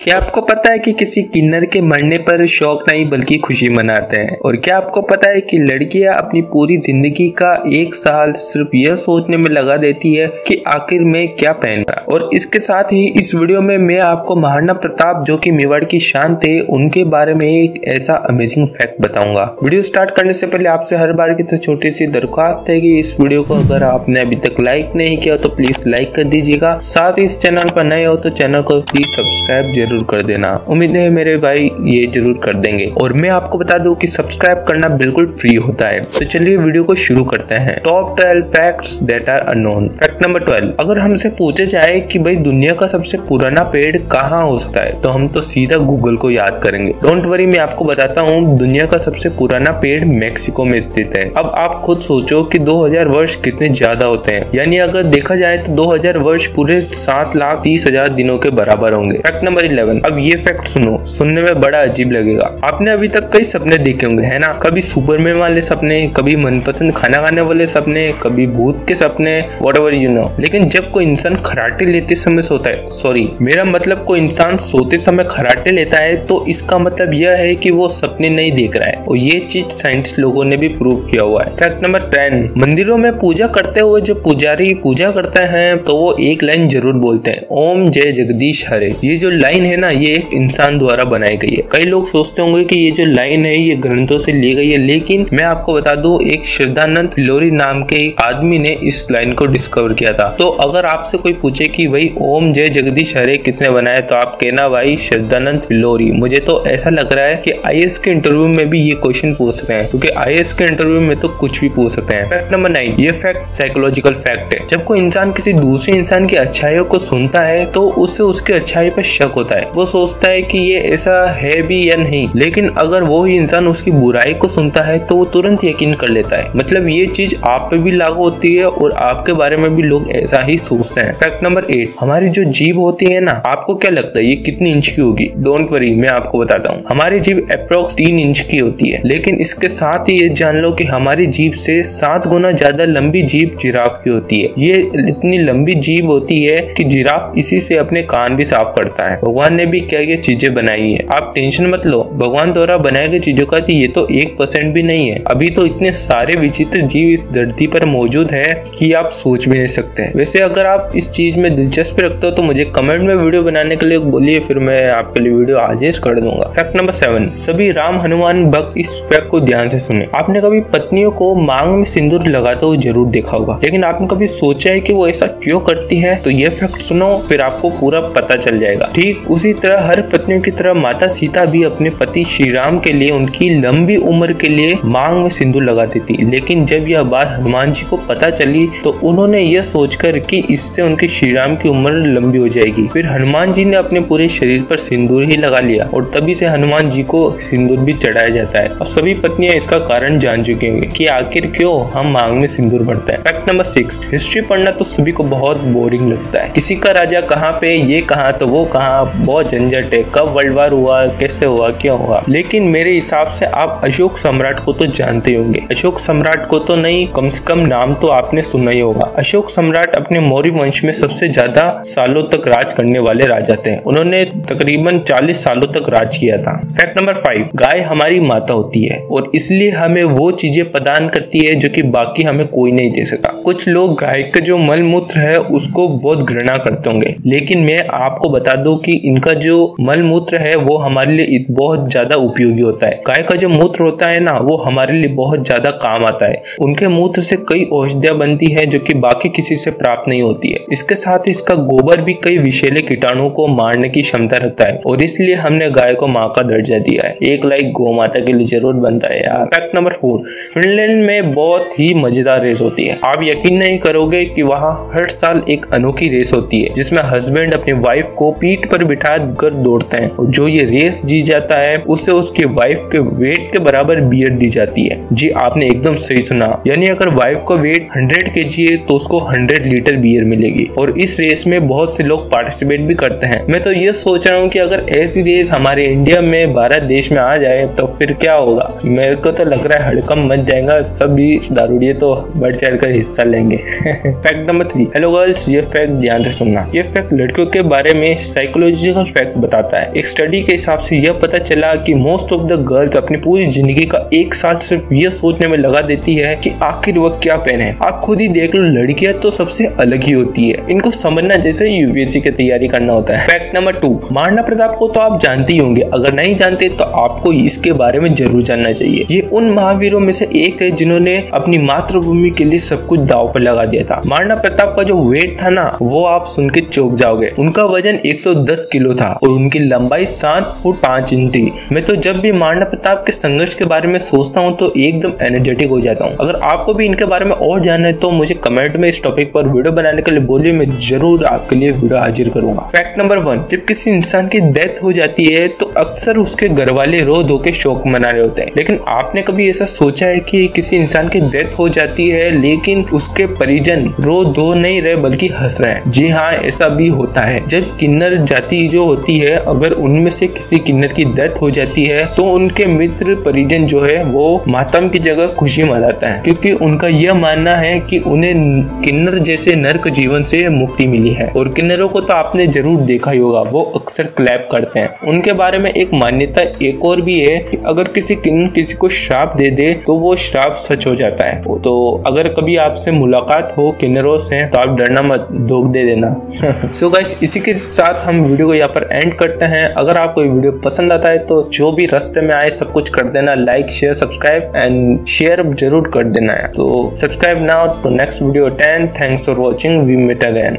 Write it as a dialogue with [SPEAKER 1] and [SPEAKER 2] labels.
[SPEAKER 1] क्या आपको पता है कि किसी किन्नर के मरने पर शौक नहीं बल्कि खुशी मनाते हैं? और क्या आपको पता है कि लड़कियां अपनी पूरी जिंदगी का 1 साल सिर्फ यह सोचने में लगा देती है कि आखिर में क्या पहनना? और इसके साथ ही इस वीडियो में मैं आपको महाराणा प्रताप जो कि मेवाड़ की शान थे उनके बारे में एक ऐसा अमेजिंग फैक्ट बताऊंगा। वीडियो स्टार्ट करने से पहले आपसे हर बार की तरह छोटी सी दरख्वास्त है कि इस वीडियो को अगर आपने अभी तक लाइक नहीं किया तो प्लीज लाइक कर दीजिएगा। साथ ही इस चैनल पर नए हो तो चैनल को प्लीज सब्सक्राइब जरूर कर देना। उम्मीद है मेरे भाई ये जरूर कर देंगे। और मैं आपको बता दूं कि सब्सक्राइब करना बिल्कुल फ्री होता है। तो चलिए वीडियो को शुरू करते हैं। Top 12 facts that are unknown. Fact number 12, अगर हमसे पूछे जाए कि भाई दुनिया का सबसे पुराना पेड़ कहाँ हो सकता है तो हम तो सीधा गूगल को याद करेंगे। डोंट वरी, मैं आपको बताता हूँ दुनिया का सबसे पुराना पेड़ मैक्सिको में स्थित है। अब आप खुद सोचो कि 2000 वर्ष कितने ज्यादा होते हैं, यानी अगर देखा जाए तो 2000 वर्ष पूरे 7,30,000 दिनों के बराबर होंगे। फैक्ट नंबर 11, अब ये फैक्ट सुनो, सुनने में बड़ा अजीब लगेगा। आपने अभी तक कई सपने देखे होंगे, है ना? कभी सुपरमैन वाले सपने, कभी मनपसंद खाना खाने वाले सपने, कभी भूत के सपने, व्हाटएवर यू नो। लेकिन जब कोई इंसान खराटे लेते समय सोता है, सॉरी मेरा मतलब कोई इंसान सोते समय खराटे लेता है, तो इसका मतलब यह है कि वो सपने नहीं देख रहा है। और ये चीज साइंटिस्ट लोगों ने भी प्रूव किया हुआ है। फैक्ट नंबर 10, मंदिरों में पूजा करते हुए जो पुजारी पूजा करते हैं तो वो एक लाइन जरूर बोलते हैं, ओम जय जगदीश हरे। ये जो लाइन है ना, ये एक इंसान द्वारा बनाई गई है। कई लोग सोचते होंगे कि ये जो लाइन है ये ग्रंथों से ली गई है, लेकिन मैं आपको बता दूं एक श्रद्धानंद फिलोरी नाम के आदमी ने इस लाइन को डिस्कवर किया था। तो अगर आपसे कोई पूछे कि भाई ओम जय जगदीश हरे किसने बनाया, तो आप कहना भाई श्रद्धानंद फिलोरी। मुझे तो ऐसा लग रहा है कि आईएएस के इंटरव्यू में भी ये क्वेश्चन पूछ सकते हैं, क्योंकि आईएएस के इंटरव्यू में तो कुछ भी पूछ सकते हैं। फैक्ट नंबर 9, ये फैक्ट साइकोलॉजिकल फैक्ट है। जब कोई इंसान किसी दूसरे इंसान की अच्छाइयों को सुनता है तो उससे उसकी अच्छाई पर शक होता है। वो सोचता है कि ये ऐसा है भी या नहीं, लेकिन अगर वो ही इंसान उसकी बुराई को सुनता है तो वो तुरंत यकीन कर लेता है। मतलब ये चीज आप पे भी लागू होती है और आपके बारे में भी लोग ऐसा ही सोचते हैं। फैक्ट नंबर 8, हमारी जो जीभ होती है ना, आपको क्या लगता है ये कितनी इंच की होगी? डोंट वरी, मैं आपको बताता हूँ। हमारी जीभ अप्रोक्स 3 इंच की होती है, लेकिन इसके साथ ही ये जान लो कि हमारी जीभ से 7 गुना ज्यादा लंबी जीभ जिराफ की होती है। ये इतनी लंबी जीभ होती है कि जिराफ इसी से अपने कान भी साफ करता है। भगवान ने भी क्या ये चीजें बनाई है। आप टेंशन मत लो, भगवान द्वारा बनाई गई चीजों का ये तो 1% भी नहीं है। अभी तो इतने सारे विचित्र जीव इस धरती पर मौजूद है कि आप सोच भी नहीं सकते। वैसे अगर आप इस चीज में दिलचस्पी रखते हो तो मुझे कमेंट में वीडियो बनाने के लिए बोलिए, फिर मैं आपके लिए वीडियो हाजिर कर दूंगा। फैक्ट नंबर 7, सभी राम हनुमान भक्त इस फैक्ट को ध्यान से सुने। आपने कभी पत्नियों को मांग में सिंदूर लगाते हुए जरूर देखा होगा, लेकिन आपने कभी सोचा है कि वो ऐसा क्यों करती है? तो ये फैक्ट सुनो, फिर आपको पूरा पता चल जाएगा। ठीक उसी तरह हर पत्नियों की तरह माता सीता भी अपने पति श्री राम के लिए उनकी लंबी उम्र के लिए मांग में सिंदूर लगाती थी। लेकिन जब यह बात हनुमान जी को पता चली तो उन्होंने यह सोचकर कि इससे उनके श्री राम की उम्र लंबी हो जाएगी, फिर हनुमान जी ने अपने पूरे शरीर पर सिंदूर ही लगा लिया और तभी से हनुमान जी को सिंदूर भी चढ़ाया जाता है। अब सभी पत्नियां इसका कारण जान चुकी होंगी कि आखिर क्यों हम मांग में सिंदूर भरते हैं। फैक्ट नंबर 6, हिस्ट्री पढ़ना तो सभी को बहुत बोरिंग लगता है। किसी का राजा कहाँ पे, ये कहाँ तो वो कहाँ, बहुत झंझट है, कब वर्ल्ड वार हुआ, कैसे हुआ, क्यों हुआ। लेकिन मेरे हिसाब से आप अशोक सम्राट को तो जानते होंगे। अशोक सम्राट को तो नहीं, कम से कम नाम तो आपने सुना ही होगा। अशोक सम्राट अपने मौर्य वंश में सबसे ज्यादा सालों तक राज करने वाले राजा थे। उन्होंने तकरीबन 40 सालों तक राज किया था। फैक्ट नंबर 5, गाय हमारी माता होती है और इसलिए हमें वो चीजें प्रदान करती है जो कि बाकी हमें कोई नहीं दे सका। कुछ लोग गाय का जो मल मूत्र है उसको बहुत घृणा करते होंगे, लेकिन मैं आपको बता दूं कि इनका जो मल मूत्र है वो हमारे लिए बहुत ज्यादा उपयोगी होता है। गाय का जो मूत्र होता है ना, वो हमारे लिए बहुत ज्यादा काम आता है। उनके मूत्र से कई औषधियां बनती है जो कि बाकी किसी से प्राप्त नहीं होती है। इसके साथ ही इसका गोबर भी कई विषैले कीटाणुओं को मारने की क्षमता रखता है और इसलिए हमने गाय को माँ का दर्जा दिया है। एक लाइक गौ माता के लिए जरूर बनता है यार। फैक्ट नंबर 4, फिनलैंड में बहुत ही मजेदार रेस होती है। आप यकीन नहीं करोगे कि वहाँ हर साल एक अनोखी रेस होती है जिसमें हस्बैंड अपनी वाइफ को पीठ पर बिठा कर दौड़ते हैं और जो ये रेस जीत जाता है उसे उसके वाइफ के वेट के बराबर बियर दी जाती है। जी आपने एकदम सही सुना, यानी अगर वाइफ का वेट 100 kg है तो उसको 100 लीटर बियर मिलेगी। और इस रेस में बहुत से लोग पार्टिसिपेट भी करते हैं। मैं तो ये सोच रहा हूँ कि अगर ऐसी रेस हमारे इंडिया में, भारत देश में आ जाए तो फिर क्या होगा। मेरे को तो लग रहा है हड़कम मच जाएगा, सभी दारूड़िए तो बढ़ चढ़ कर हिस्सा लेंगे। फैक्ट नंबर 3, हेलो गर्ल्स, ये फैक्ट ध्यान से सुनना। ये फैक्ट लड़कियों के बारे में साइकोलॉजिकल साइकोलॉजिकल फैक्ट बताता है। एक स्टडी के हिसाब से यह पता चला कि मोस्ट ऑफ द गर्ल्स अपनी पूरी जिंदगी का 1 साल सिर्फ यह सोचने में लगा देती है कि आखिर वह क्या पहने। आप खुद ही देख लो, लड़कियां तो सबसे अलग ही होती है। इनको समझना जैसे यूपीएससी की तैयारी करना होता है। फैक्ट नंबर 2, महाराणा प्रताप को तो आप जानते ही होंगे, अगर नहीं जानते तो आपको इसके बारे में जरूर जानना चाहिए। ये उन महावीरों में से एक थे जिन्होंने अपनी मातृभूमि के लिए सब कुछ दांव पर लगा दिया था। महाराणा प्रताप का जो वेट था ना, वो आप सुन के चौंक जाओगे। उनका वजन 110 किलो था और उनकी लंबाई 7 फुट 5 इंच थी। मैं तो जब भी महाराणा प्रताप के संघर्ष के बारे में सोचता हूँ तो एकदम एनर्जेटिक हो जाता हूँ। अगर आपको भी इनके बारे में और जानना है तो मुझे कमेंट में इस टॉपिक पर वीडियो बनाने के लिए बोलिए, मैं जरूर आपके लिए वीडियो हाजिर करूंगा। फैक्ट नंबर 1, जब किसी इंसान की डेथ हो जाती है तो अक्सर उसके घर वाले रो धो के शोक मना रहे होते हैं। लेकिन आपने कभी ऐसा सोचा है कि किसी इंसान की डेथ हो जाती है लेकिन उसके परिजन रो धो नहीं रहे बल्कि हंस रहे हैं? जी हाँ, ऐसा भी होता है। जब किन्नर जाति जो होती है, अगर उनमें से किसी किन्नर की डेथ हो जाती है तो उनके मित्र परिजन जो है वो मातम की जगह खुशी मनाता है, क्योंकि उनका यह मानना है कि उन्हें किन्नर जैसे नर्क जीवन से मुक्ति मिली है। और किन्नरों को तो आपने जरूर देखा ही होगा, वो अक्सर क्लैप करते हैं। उनके बारे में एक मान्यता एक और भी है कि अगर किसी किन्नर किसी को श्राप दे दे तो वो श्राप सच हो जाता है। तो अगर कभी आपसे मुलाकात हो किन्नरों से तो आप डरना मत, धोख दे देना। सो गाइस, इसी के साथ हम वीडियो को यहाँ पर एंड करते हैं। अगर आपको ये वीडियो पसंद आता है तो जो भी रास्ते में आए सब कुछ कर देना, like share subscribe and share जरूर कर देना है। तो subscribe now to next video 10। Thanks for watching, we meet again.